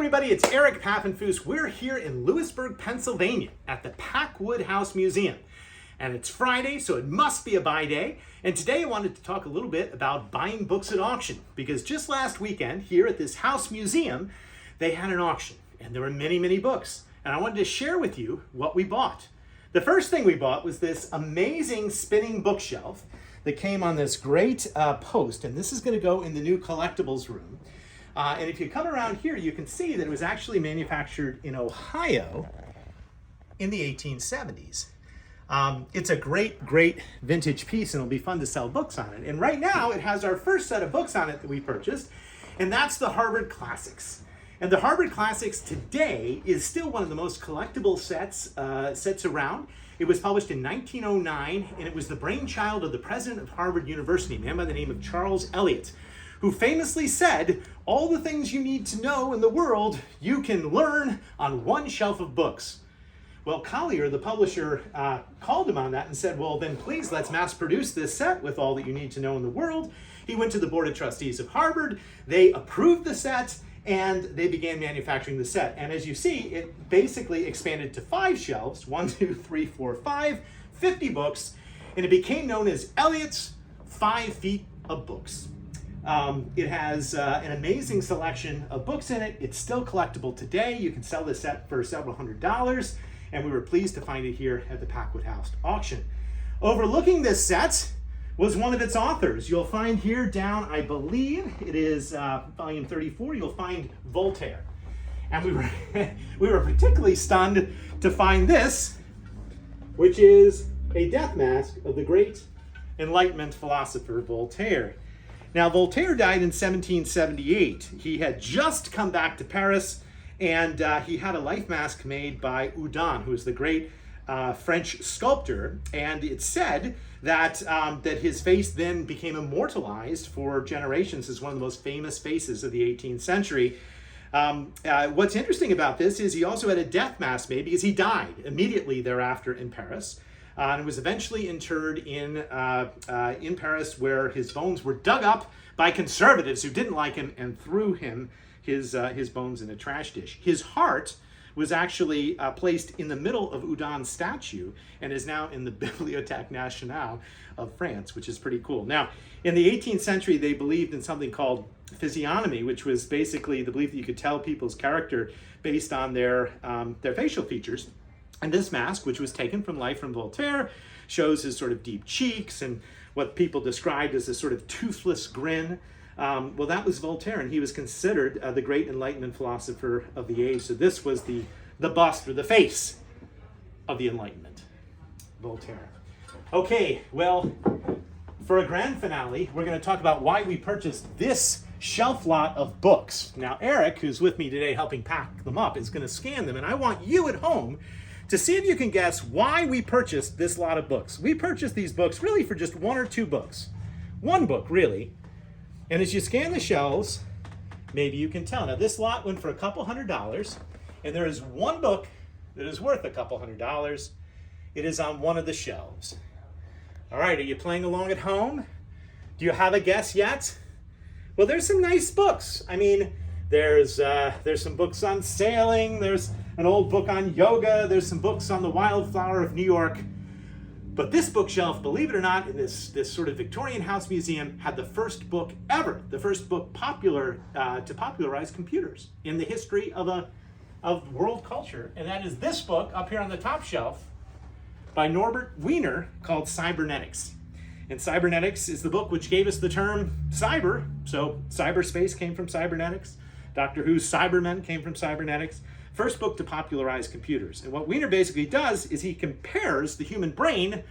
everybody, it's Eric Pappenfuss. We're here in Lewisburg, Pennsylvania at the Packwood House Museum. And it's Friday, so it must be a buy day. And today I wanted to talk a little bit about buying books at auction, because just last weekend here at this house museum, they had an auction and there were many, many books. And I wanted to share with you what we bought. The first thing we bought was this amazing spinning bookshelf that came on this great post, and this is going to go in the new collectibles room. And if you come around here, you can see that it was actually manufactured in Ohio in the 1870s. It's a great, great vintage piece, and it'll be fun to sell books on it. And right now, it has our first set of books on it that we purchased, and that's the Harvard Classics. And the Harvard Classics today is still one of the most collectible sets around. It was published in 1909, and it was the brainchild of the president of Harvard University, a man by the name of Charles Eliot, who famously said, all the things you need to know in the world, you can learn on one shelf of books. Well, Collier, the publisher, called him on that and said, well, then please let's mass produce this set with all that you need to know in the world. He went to the Board of Trustees of Harvard, they approved the set, and they began manufacturing the set. And as you see, it basically expanded to 5 shelves, 1, 2, 3, 4, 5, 50 books, and it became known as Eliot's 5 feet of books. It has an amazing selection of books in it. It's still collectible today. You can sell this set for several $100s, and we were pleased to find it here at the Packwood House auction. Overlooking this set was one of its authors. You'll find here down, I believe it is volume 34, you'll find Voltaire. And we were particularly stunned to find this, which is a death mask of the great Enlightenment philosopher Voltaire. Now, Voltaire died in 1778. He had just come back to Paris, and he had a life mask made by Houdin, who was the great French sculptor. And it's said that his face then became immortalized for generations as one of the most famous faces of the 18th century. What's interesting about this is he also had a death mask made because he died immediately thereafter in Paris. And was eventually interred in Paris, where his bones were dug up by conservatives who didn't like him and threw him his bones in a trash dish. His heart was actually placed in the middle of Houdin's statue and is now in the Bibliothèque Nationale of France, which is pretty cool. Now, in the 18th century, they believed in something called physiognomy, which was basically the belief that you could tell people's character based on their facial features. And this mask, which was taken from life from Voltaire, shows his sort of deep cheeks and what people described as a sort of toothless grin. Well, that was Voltaire, and he was considered the great Enlightenment philosopher of the age. So this was the bust or the face of the Enlightenment, Voltaire. Okay, well, for a grand finale, we're going to talk about why we purchased this shelf lot of books. Now, Eric, who's with me today helping pack them up, is going to scan them, and I want you at home to see if you can guess why we purchased this lot of books. We purchased these books really for just 1 or 2 books. 1 book, really. And as you scan the shelves, maybe you can tell. Now, this lot went for a couple $100s, and there is 1 book that is worth a couple $100. It is on one of the shelves. All right, are you playing along at home? Do you have a guess yet? Well, there's some nice books. I mean, there's some books on sailing, there's an old book on yoga, there's some books on the wildflower of New York. But this bookshelf, believe it or not, in this sort of Victorian house museum, had the first book ever, the first book popular to popularize computers in the history of world culture. And that is this book up here on the top shelf by Norbert Wiener called Cybernetics. And Cybernetics is the book which gave us the term cyber. So cyberspace came from cybernetics. Doctor Who's Cybermen came from cybernetics. First book to popularize computers. And what Wiener basically does is he compares the human brain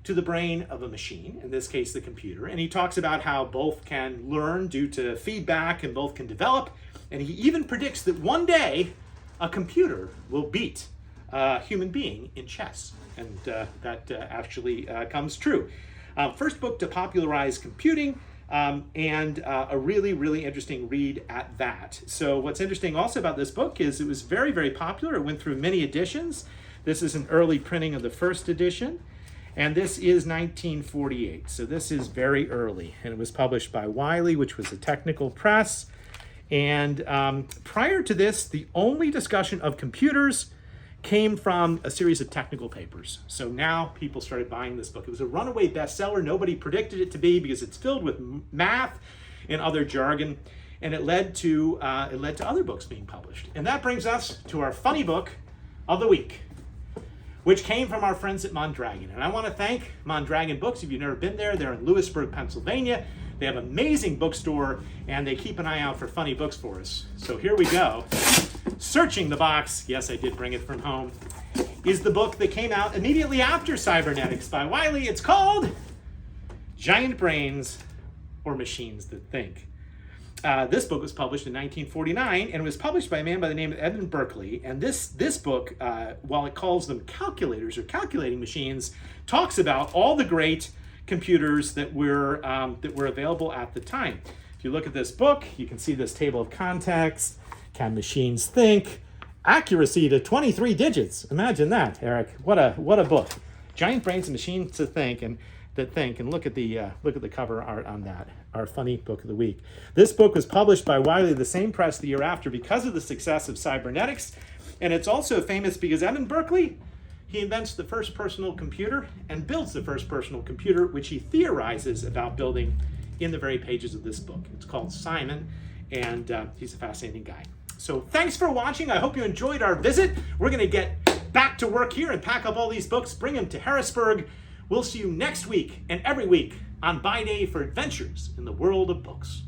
to the brain of a machine, in this case the computer, and he talks about how both can learn due to feedback and both can develop, and he even predicts that one day a computer will beat a human being in chess, and that actually comes true. First book to popularize computing, and a really, really interesting read at that. So what's interesting also about this book is it was very, very popular. It went through many editions. This is an early printing of the first edition, and this is 1948. So this is very early, and it was published by Wiley, which was a technical press. And prior to this, the only discussion of computers came from a series of technical papers. So now people started buying this book. It was a runaway bestseller. Nobody predicted it to be because it's filled with math and other jargon, and it led to other books being published. And that brings us to our funny book of the week, which came from our friends at Mondragon. And I want to thank Mondragon Books. If you've never been there, they're in Lewisburg, Pennsylvania. They have an amazing bookstore, and they keep an eye out for funny books for us. So here we go. Searching the box, yes, I did bring it from home, is the book that came out immediately after Cybernetics by Wiley. It's called Giant Brains or Machines That Think. This book was published in 1949, and it was published by a man by the name of Edmund Berkeley. And this book, while it calls them calculators or calculating machines, talks about all the great computers that were available at the time. If you look at this book, you can see this table of contents. Can machines think? Accuracy to 23 digits. Imagine that, Eric. What a book. Giant Brains and Machines to Think and look at the cover art on that. Our funny book of the week. This book was published by Wiley, the same press the year after, because of the success of Cybernetics, and it's also famous because Edmund Berkeley, he invents the first personal computer and builds the first personal computer, which he theorizes about building in the very pages of this book. It's called Simon, and he's a fascinating guy. So thanks for watching. I hope you enjoyed our visit. We're going to get back to work here and pack up all these books, bring them to Harrisburg. We'll see you next week and every week on Buy Day for adventures in the world of books.